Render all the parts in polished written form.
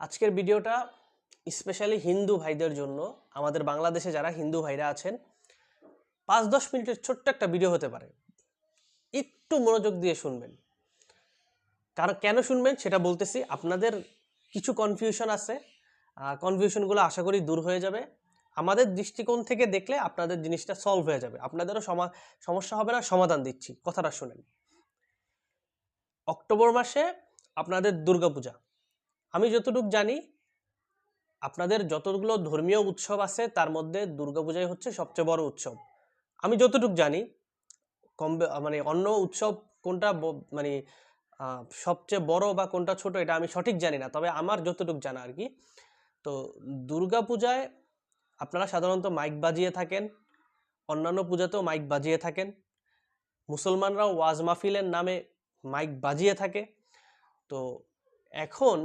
আজকের ভিডিওটা স্পেশালি হিন্দু ভাইদের জন্য। আমাদের বাংলাদেশে যারা হিন্দু ভাইরা আছেন, 5-10 মিনিটের ছোট্ট একটা ভিডিও হতে পারে, একটু মনোযোগ দিয়ে শুনবেন। কারণ কেন শুনবেন সেটা বলতেছি। আপনাদের কিছু কনফিউশন আছে, কনফিউশনগুলো আশা করি দূর হয়ে যাবে। আমাদের দৃষ্টিকোণ থেকে দেখলে আপনাদের জিনিসটা সলভ হয়ে যাবে, আপনাদেরও সমস্যা হবে না। সমাধান দিচ্ছি, কথাটা শুনেন। অক্টোবর মাসে আপনাদের দুর্গাপূজা। আমি যতটুকু জানি আপনাদের যতগুলো ধর্মীয় উৎসব আছে তার মধ্যে দুর্গাপূজাই হচ্ছে সবচেয়ে বড় উৎসব। আমি যতটুকু জানি, মানে অন্য উৎসব কোনটা মানে সবচেয়ে বড় বা কোনটা ছোট এটা আমি সঠিক জানি না, তবে আমার যতটুকু জানা আর কি। তো দুর্গাপূজায় আপনারা সাধারণত মাইক বাজিয়ে থাকেন, অন্যান্য পূজাতেও মাইক বাজিয়ে থাকেন, মুসলমানরাও ওয়াজ মাহফিলের নামে মাইক বাজিয়ে থাকে। তো এখন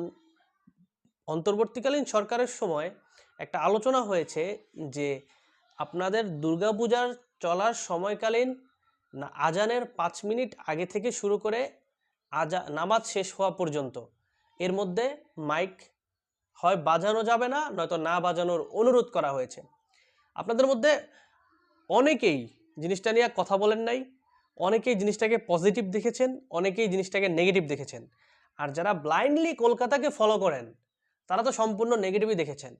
অন্তর্বর্তীকালীন সরকারের সময় একটা আলোচনা হয়েছে যে আপনাদের দুর্গাপূজার চলার সময়কালীন আজানের 5 মিনিট আগে থেকে শুরু করে নামাজ শেষ হওয়া পর্যন্ত এর মধ্যে মাইক হয় বাজানো যাবে না, নয়তো না বাজানোর অনুরোধ করা হয়েছে। আপনাদের মধ্যে অনেকেই জিনিসটা নিয়ে কথা বলেন নাই, অনেকেই জিনিসটাকে পজিটিভ দেখেছেন, অনেকেই জিনিসটাকে নেগেটিভ দেখেছেন। আর যারা ব্লাইন্ডলি কলকাতাকে ফলো করেন তারা তো সম্পূর্ণ নেগেটিভই দেখেছেন।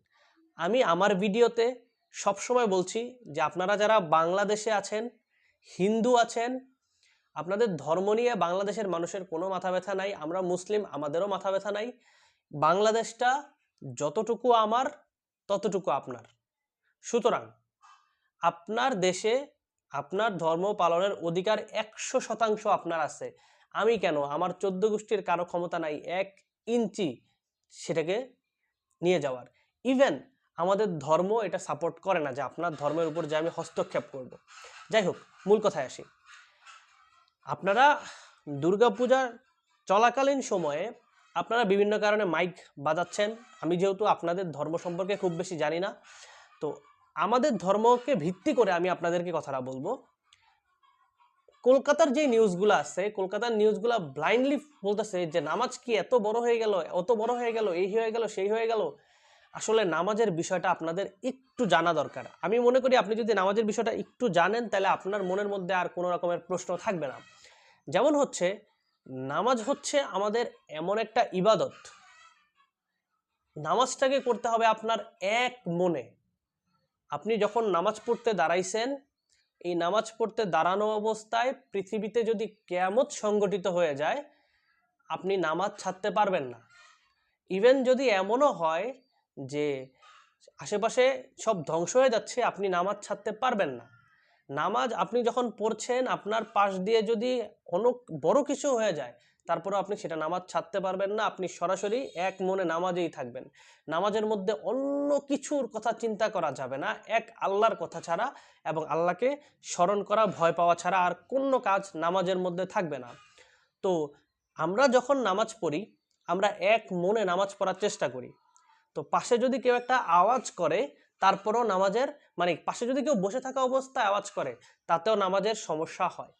আমি আমার ভিডিওতে সবসময় বলছি যে আপনারা যারা বাংলাদেশে আছেন, হিন্দু আছেন, আপনাদের ধর্ম নিয়ে বাংলাদেশের মানুষের কোনো মাথা ব্যথা নাই। আমরা মুসলিম, আমাদেরও মাথা ব্যথা নাই। বাংলাদেশটা যতটুকু আমার ততটুকু আপনার। সুতরাং আপনার দেশে আপনার ধর্ম পালনের অধিকার 100% আপনার আছে। আমি কেন, আমার 14 গোষ্ঠীর কারো ক্ষমতা নাই 1 ইঞ্চি সেটাকে নিয়ে যাওয়ার। ইভেন আমাদের ধর্ম এটা সাপোর্ট করে না যে আপনার ধর্মের উপর যে আমি হস্তক্ষেপ করব। যাই হোক, মূল কথায় আসি। আপনারা দুর্গাপূজা চলাকালীন সময়ে আপনারা বিভিন্ন কারণে মাইক বাজাচ্ছেন। আমি যেহেতু আপনাদের ধর্ম সম্পর্কে খুব বেশি জানি না, তো আমাদের ধর্মকে ভিত্তি করে আমি আপনাদেরকে কথাটা বলবো। কলকাতার যে নিউজগুলো আছে, কলকাতার নিউজগুলো ব্লাইন্ডলি বলতেছে যে নামাজ কি এত বড় হয়ে গেল, অত বড় হয়ে গেল, এই হয়ে গেল, সেই হয়ে গেল। আসলে নামাজের বিষয়টা আপনাদের একটু জানা দরকার। আমি মনে করি আপনি যদি নামাজের বিষয়টা একটু জানেন তাহলে আপনার মনের মধ্যে আর কোনো রকমের প্রশ্ন থাকবে না। যেমন হচ্ছে, নামাজ হচ্ছে আমাদের এমন একটা ইবাদত, নামাজটাকে করতে হবে আপনার এক মনে। আপনি যখন নামাজ পড়তে দাঁড়াইছেন, এই নামাজ পড়তে দাঁড়ানো অবস্থায় পৃথিবীতে যদি কিয়ামত সংগঠিত হয়ে যায়, আপনি নামাজ ছাড়তে পারবেন না। ইভেন যদি এমনও হয় যে আশেপাশে সব ধ্বংস হয়ে যাচ্ছে, আপনি নামাজ ছাড়তে পারবেন না। নামাজ আপনি যখন পড়ছেন, আপনার পাশ দিয়ে যদি অনেক বড় কিছু হয়ে যায়, তারপরেও আপনি সেটা নামাজ ছাড়তে পারবেন না। আপনি সরাসরি এক মনে নামাজেই থাকবেন। নামাজের মধ্যে অন্য কিছুর কথা চিন্তা করা যাবে না, এক আল্লাহর কথা ছাড়া, এবং আল্লাহকে স্মরণ করা, ভয় পাওয়া ছাড়া আর কোনো কাজ নামাজের মধ্যে থাকবে না। তো আমরা যখন নামাজ পড়ি, আমরা এক মনে নামাজ পড়ার চেষ্টা করি। তো পাশে যদি কেউ একটা আওয়াজ করে, তারপরেও নামাজের মানে পাশে যদি কেউ বসে থাকা অবস্থায় আওয়াজ করে, তাতেও নামাজের সমস্যা হয়।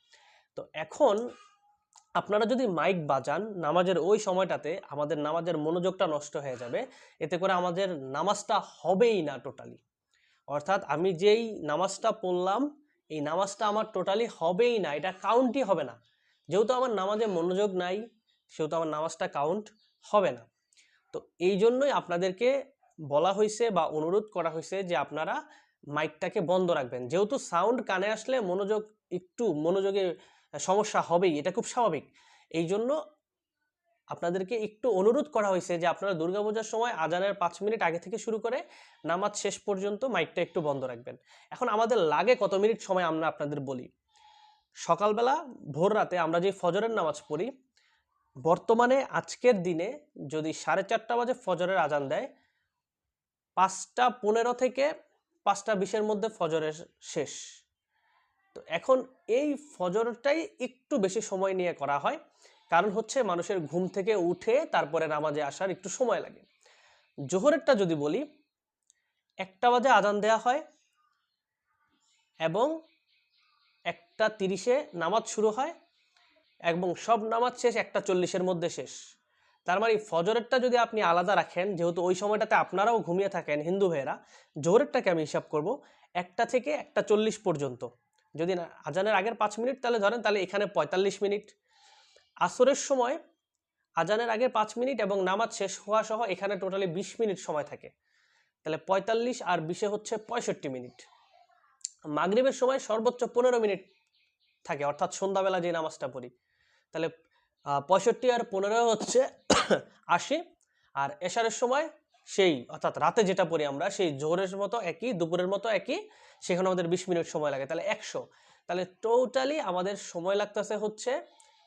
তো এখন আপনারা যদি মাইক বাজান নামাজের ওই সময়টাতে, আমাদের নামাজের মনোযোগটা নষ্ট হয়ে যাবে। এতে করে আমাদের নামাজটা হবেই না টোটালি। অর্থাৎ আমি যেই নামাজটা পড়লাম, এই নামাজটা আমার টোটালি হবেই না, এটা কাউন্টই হবে না। যেহেতু আমার নামাজে মনোযোগ নাই, সেহেতু আমার নামাজটা কাউন্ট হবে না। তো এই জন্যই আপনাদেরকে বলা হয়েছে বা অনুরোধ করা হয়েছে যে আপনারা মাইকটাকে বন্ধ রাখবেন। যেহেতু সাউন্ড কানে আসলে মনোযোগে সমস্যা হবেই, এটা খুব স্বাভাবিক। এই জন্য আপনাদেরকে একটু অনুরোধ করা হয়েছে যে আপনারা দুর্গাপূজার সময় আজানের 5 মিনিট আগে থেকে শুরু করে নামাজ শেষ পর্যন্ত মাইকটা একটু বন্ধ রাখবেন। এখন আমাদের লাগে কত মিনিট সময় আমরা আপনাদের বলি। সকালবেলা ভোর রাতে আমরা যে ফজরের নামাজ পড়ি, বর্তমানে আজকের দিনে যদি 4:30 বাজে ফজরের আজান দেয়, 5:15 থেকে 5:20-এর মধ্যে ফজরের শেষ। তো এখন এই ফজরটাই একটু বেশি সময় নিয়ে করা হয়, কারণ হচ্ছে মানুষের ঘুম থেকে উঠে তারপরে নামাজে আসার একটু সময় লাগে। জোহরেরটা যদি বলি, 1টা বাজে আজান দেওয়া হয় এবং 1:30-এ নামাজ শুরু হয় এবং সব নামাজ শেষ 1:40-এর মধ্যে শেষ। তার মানে ফজরেরটা যদি আপনি আলাদা রাখেন, যেহেতু ওই সময়টাতে আপনারাও ঘুমিয়ে থাকেন হিন্দু ভাইয়েরা, জোহরেরটাকে আমি হিসাব করব 1টা থেকে 1টা 40 পর্যন্ত। যদি না আজানের আগের 5 মিনিট তাহলে ধরেন, তাহলে এখানে 45 মিনিট। আসরের সময় আজানের আগে 5 মিনিট এবং নামাজ শেষ হওয়া সহ এখানে টোটালি 20 মিনিট সময় থাকে, তাহলে 45 আর 20 হচ্ছে 65 মিনিট। মাগরিবের সময় সর্বোচ্চ 15 মিনিট থাকে, অর্থাৎ সন্ধ্যাবেলা যে নামাজটা পড়ি, তাহলে 65 আর 15 হচ্ছে 80। আর এশারের সময় সেই অর্থাৎ রাতে যেটা পড়ি আমরা, সেই জোহরের মতো একই, দুপুরের মতো একই, সেখানে আমাদের 20 মিনিট সময় লাগে, তাহলে 100। তাহলে টোটালি আমাদের সময় লাগতেছে হচ্ছে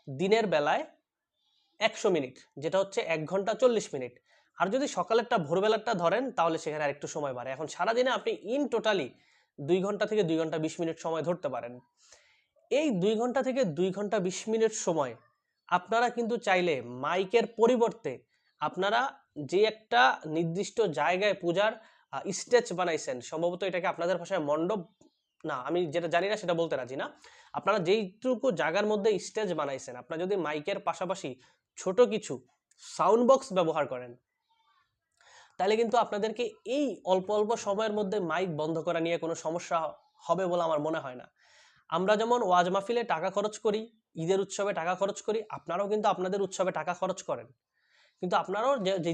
দিনের বেলায় 100 মিনিট, যেটা হচ্ছে 1 ঘন্টা 40 মিনিট। আর যদি সকালেরটা ভোরবেলারটা ধরেন তাহলে সেখানে আরেকটু সময় বাড়ে। এখন সারাদিনে আপনি ইন টোটালি 2 ঘন্টা থেকে 2 ঘন্টা 20 মিনিট সময় ধরতে পারেন। এই 2 ঘন্টা থেকে 2 ঘন্টা 20 মিনিট সময় আপনারা কিন্তু চাইলে মাইকের পরিবর্তে আপনারা যে একটা নির্দিষ্ট জায়গায় পূজার স্টেজ বানাইছেন, সম্ভবত এটাকে আপনাদের ভাষায় মণ্ডপ, না আমি যেটা জানি না সেটা বলতে রাজি না, আপনারা যেইটুকু জায়গার মধ্যে স্টেজ বানাইছেন, আপনারা যদি মাইকের পাশাপাশি ছোট কিছু সাউন্ড বক্স ব্যবহার করেন, তাহলে কিন্তু আপনাদেরকে এই অল্প অল্প সময়ের মধ্যে মাইক বন্ধ করা নিয়ে কোনো সমস্যা হবে বলে আমার মনে হয় না। আমরা যেমন ওয়াজ মাহফিলে টাকা খরচ করি, ঈদের উৎসবে টাকা খরচ করি, আপনারাও কিন্তু আপনাদের উৎসবে টাকা খরচ করেন, কিন্তু আপনারাও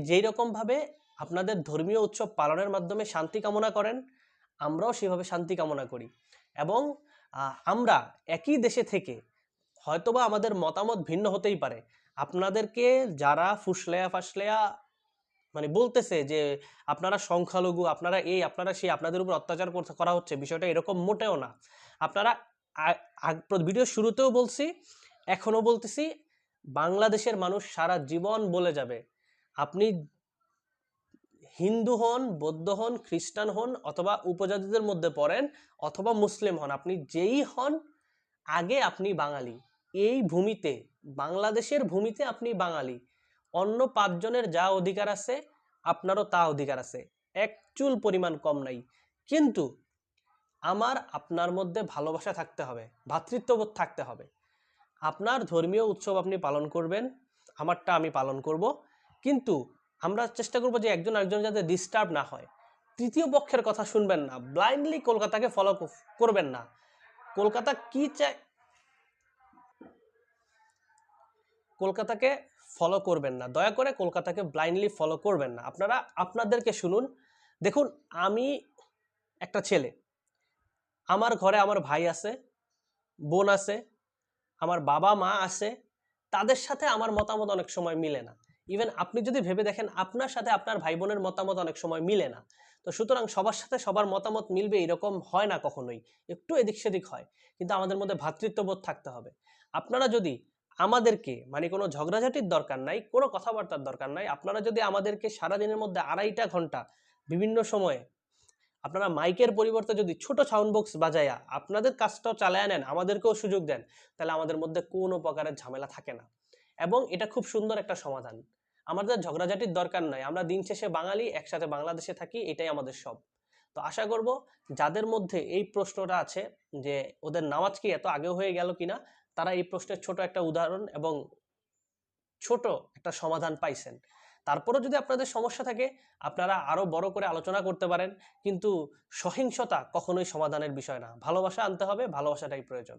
যেই রকমভাবে আপনাদের ধর্মীয় উৎসব পালনের মাধ্যমে শান্তি কামনা করেন, আমরাও সেভাবে শান্তি কামনা করি। এবং আমরা একই দেশে থেকে হয়তোবা আমাদের মতামত ভিন্ন হতেই পারে, আপনাদেরকে যারা ফুসলেয়া ফাসলেয়া মানে বলতেছে যে আপনারা সংখ্যালঘু, আপনারা এই আপনারা সেই, আপনাদের উপর অত্যাচার করা হচ্ছে, বিষয়টা এরকম মোটেও না। আপনারা ভিডিও শুরুতেও বলছি, এখনো বলতেছি, বাংলাদেশের মানুষ সারা জীবন বলে যাবে, আপনি হিন্দু হন, বৌদ্ধ হন, খ্রিস্টান হন, অথবা উপজাতিদের মধ্যে পড়েন, অথবা মুসলিম হন, আপনি যেই হন, আগে আপনি বাঙালি। এই ভূমিতে, বাংলাদেশের ভূমিতে আপনি বাঙালি। অন্য 5 জনের যা অধিকার আছে আপনারও তা অধিকার আছে, এক চুল পরিমাণ কম নাই। কিন্তু আমার আপনার মধ্যে ভালোবাসা থাকতে হবে, ভ্রাতৃত্ববোধ থাকতে হবে। আপনার ধর্মীয় উৎসব আপনি পালন করবেন, আমারটা আমি পালন করব, কিন্তু আমরা চেষ্টা করব যে একজন আরেকজন যাতে ডিস্টার্ব না হয়। তৃতীয় পক্ষের কথা শুনবেন না, ব্লাইন্ডলি কলকাতাকে ফলো করবেন না। কলকাতা কি চায়, কলকাতাকে ফলো করবেন না, দয়া করে কলকাতাকে ব্লাইন্ডলি ফলো করবেন না। আপনারা আপনাদেরকে শুনুন। দেখুন, আমি একটা ছেলে, আমার ঘরে আমার ভাই আছে, বোন আছে, আমার বাবা মা আছে, তাদের সাথে আমার মতামত অনেক সময় মিলে না। ইভেন আপনি যদি ভেবে দেখেন, আপনার সাথে আপনার ভাই বোনের মতামত অনেক সময় মিলে না। তো সুতরাং সবার সাথে সবার মতামত মিলবে এরকম হয় না কখনোই, একটু এদিক সেদিক হয়, কিন্তু আমাদের মধ্যে ভ্রাতৃত্ববোধ থাকতে হবে। আপনারা যদি আমাদেরকে, মানে কোনো ঝগড়াঝাটির দরকার নাই, কোনো কথাবার্তার দরকার নাই, আপনারা যদি আমাদেরকে সারাদিনের মধ্যে 2.5 ঘন্টা বিভিন্ন সময়ে আপনারা মাইকের পরিবর্তে যদি ছোট সাউন্ড বক্স বাজায়া আপনাদের কাজটাও চালায় নেন, আমাদেরকেও সুযোগ দেন, তাহলে আমাদের মধ্যে কোনো প্রকারের ঝামেলা থাকে না। এবং এটা খুব সুন্দর একটা সমাধান। আমাদের ঝগড়াঝাটির দরকার নাই, আমরা দিন শেষে বাঙালি, একসাথে বাংলাদেশে থাকি, এটাই আমাদের সব। তো আশা করব যাদের মধ্যে এই প্রশ্নটা আছে যে ওদের নামাজ কি এত আগে হয়ে গেল কিনা, তারা এই প্রশ্নের ছোট একটা উদাহরণ এবং ছোট একটা সমাধান পাইছেন। তারপরেও যদি আপনাদের সমস্যা থাকে, আপনারা আরো বড় করে আলোচনা করতে পারেন, কিন্তু সহিংসতা কখনোই সমাধানের বিষয় না। ভালোবাসা আনতে হবে, ভালোবাসাটাই প্রয়োজন।